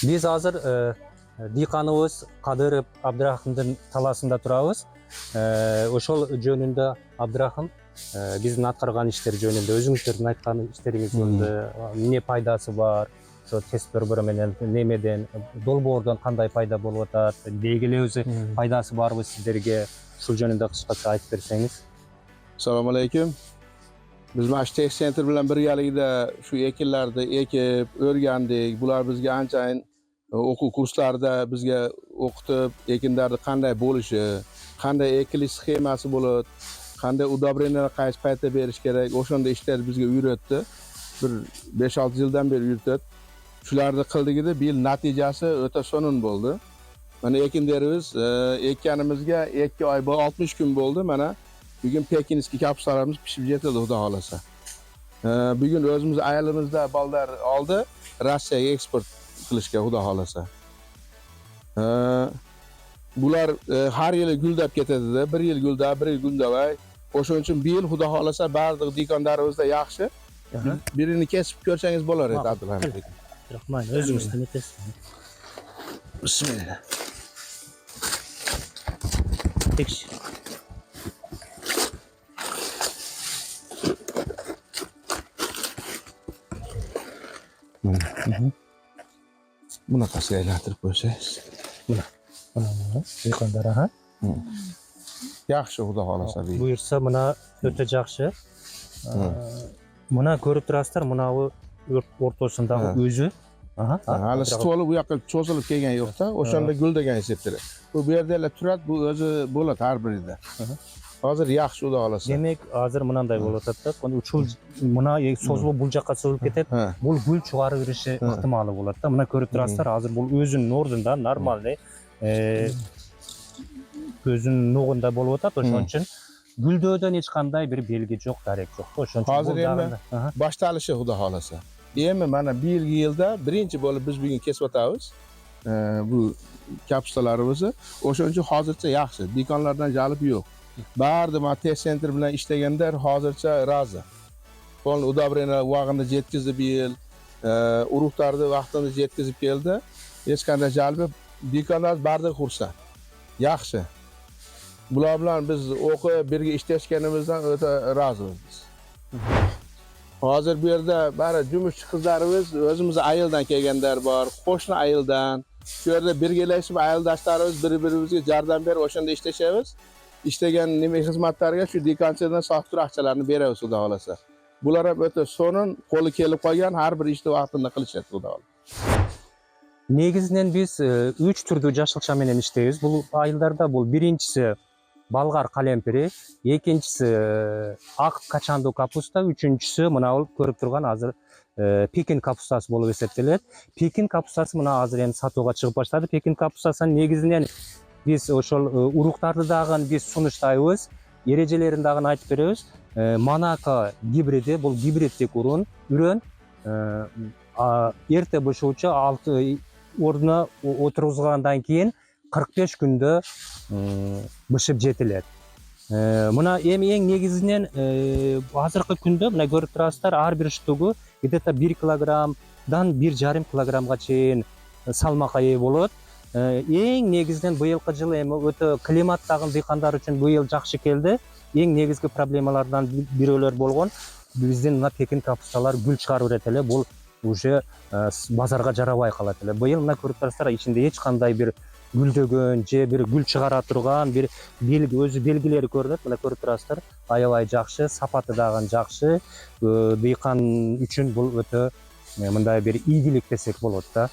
Biz hazır Dikanımız Kadırov Abdurahim'in talasında turabız. Oşol jönünde Abdurahim bizin atkargan işler jönünde, özüңүздөрдүн айткан işleriniz жөнүндө эмне пайдасы бар, ошо тест борбору менен немеден долбоордон кандай пайда болуп атат, белгилүү өзү пайдасы барбы сиздерге, ушул жөнүндө кыскача айтып берсеңиз. Assalomu alaykum. Biz mana shu test center bilan birgalikda shu ekinlarni ekib, o'rgandik. Bular bizga anchayin o'quv kurslarida bizga o'qitib, ekinlarni qanday bo'lishi, qanday ekilish sxemasi bo'ladi, qanday udobreniyani qaysi paytda berish kerak, o'shanda ishlar bizga o'rgatdi. Bir 5-6 yildan beri o'rgatdi. Shularni qildigida bu yil natijasi o'ta so'nin bo'ldi. Mana ekinlarimiz ekkanimizga 2 oy 60 kun bo'ldi. Mana bugün Pekinski kapsalarımız pişib yetildi Xudo xolasa. Bugün özümüz ayilimizda baldar oldi, Rossiyaga eksport qilishga Xudo xolasa. Bular har yili guldab ketadi-da, bir yil guldab, bir yil guldabay. O'shuning uchun bu yil Xudo xolasa barliq dikonlarimizda yaxshi. Birini kesib ko'rsangiz bo'lar edi Abdurahim aka. Rahmat, o'zingizdan aytasiz. Bismillah. Tekshir. Bunaqasiga aylantirib qo'ysangiz. Mana dikonlar ha. Yaxshi Xudo xolasa. Buyursa mana o'ta yaxshi. Mana ko'rib turasizlar, mana bu o'rtasidagi o'zi. Hali stoli bu yoqqa cho'zilib kelgan yo'q-da, o'shanda guldagan hissettiradi. Bu yerdalar turadi, bu o'zi bo'ladi har birida. Hozir yaxshi Xudo xolasa. Demak, hozir bunday bo'lib o'tadi. Uchul mana so'zli bu yoqqa so'zilib ketadi. Bu gul chiqarib berishi ehtimoli bo'ladi-da. Mana ko'rib turasizlar, hozir bu o'zining o'rnida normalniy o'zining o'rnida bo'lib o'tadi. O'shuning uchun guldödan hech qanday bir belgi yo'q, darak yo'q. O'shuning uchun hozir endi boshlanishi Xudo xolasa. Endi mana bu yilda birinchi bo'lib biz bugun kesib o'tamiz. Bu kapsulalarimizni. O'shuning uchun hozircha yaxshi, dikonlardan jalb yo'q. Barda ma test center bilan ishlaganlar hozircha rozi. Qo'l udobreniylar vaqtida yetkazib bu yil, urug'larni vaqtida yetkazib keldi. Hech qanday jalbi dikonlar barda xursand. Yaxshi. Bular bilan biz o'qib birga ishlashganimizdan o'ta rozimiz. Hozir bu yerda bari jumushchi qizlarimiz o'zimiz ayildan kelganlar bor, qo'shni ayildan. Shu yerda birgalashib ayildoshlarimiz bir-birimizga yordam berib o'shanda ishlashamiz. İşleyen nima xizmatlarga shu dikonchidan soxta ақчаларni beramiz Xudo xolasa. Bular ham o'ta so'nin, qo'li kelib qolgan, har bir ishni vaqtida qilishadi Xudo xolasa. Негизинен biz 3 түрдүү жашылча менен иштейбиз. Бул айылдарда бул биринчиси балгар калемпири, экинчиси ак качандуу капуста, үчүнчүсү мына бул көрүп турган азыр Пекин капустасы болуп эсептелет. Пекин капустасы мына азыр эми сатууга чыгып баштады. Пекин капустасынын негизинен biz ошол уруктарды дагы biz сунуштайбыз, эрежелерин дагы айтып беребиз. Monaco гибриди, бул гибридтик үрөн эрте бошоочу 6 ордуна отургузгандан кийин 45 күндө бышып жетилет. Мына эми эң негизинен азыркы күндө мына көрүп турасыздар, ар бир штугу где-то 1 килограммдан 1,5 килограммга чейин салмакка ээ болот. Эң негизинен быйылкы жыл эми өтө климаттагы дыйкандар үчүн быйыл жакшы келди. Эң негизги проблемалардан бирөөлөр болгон биздин мына Пекин капусталар гүл чыгарып берет эле. Бул уже базарга жарабай калат эле. Быйыл мына көрүп турасыздар, ичинде эч кандай бир гүлдөгөн же бир гүл чыгара турган бир белги, өзү белгилери көрүнөт. Мына көрүп турасыздар, аябай жакшы, сапаты дагы жакшы. Дыйкан үчүн бул өтө мындай бир ийгилик десек болот да.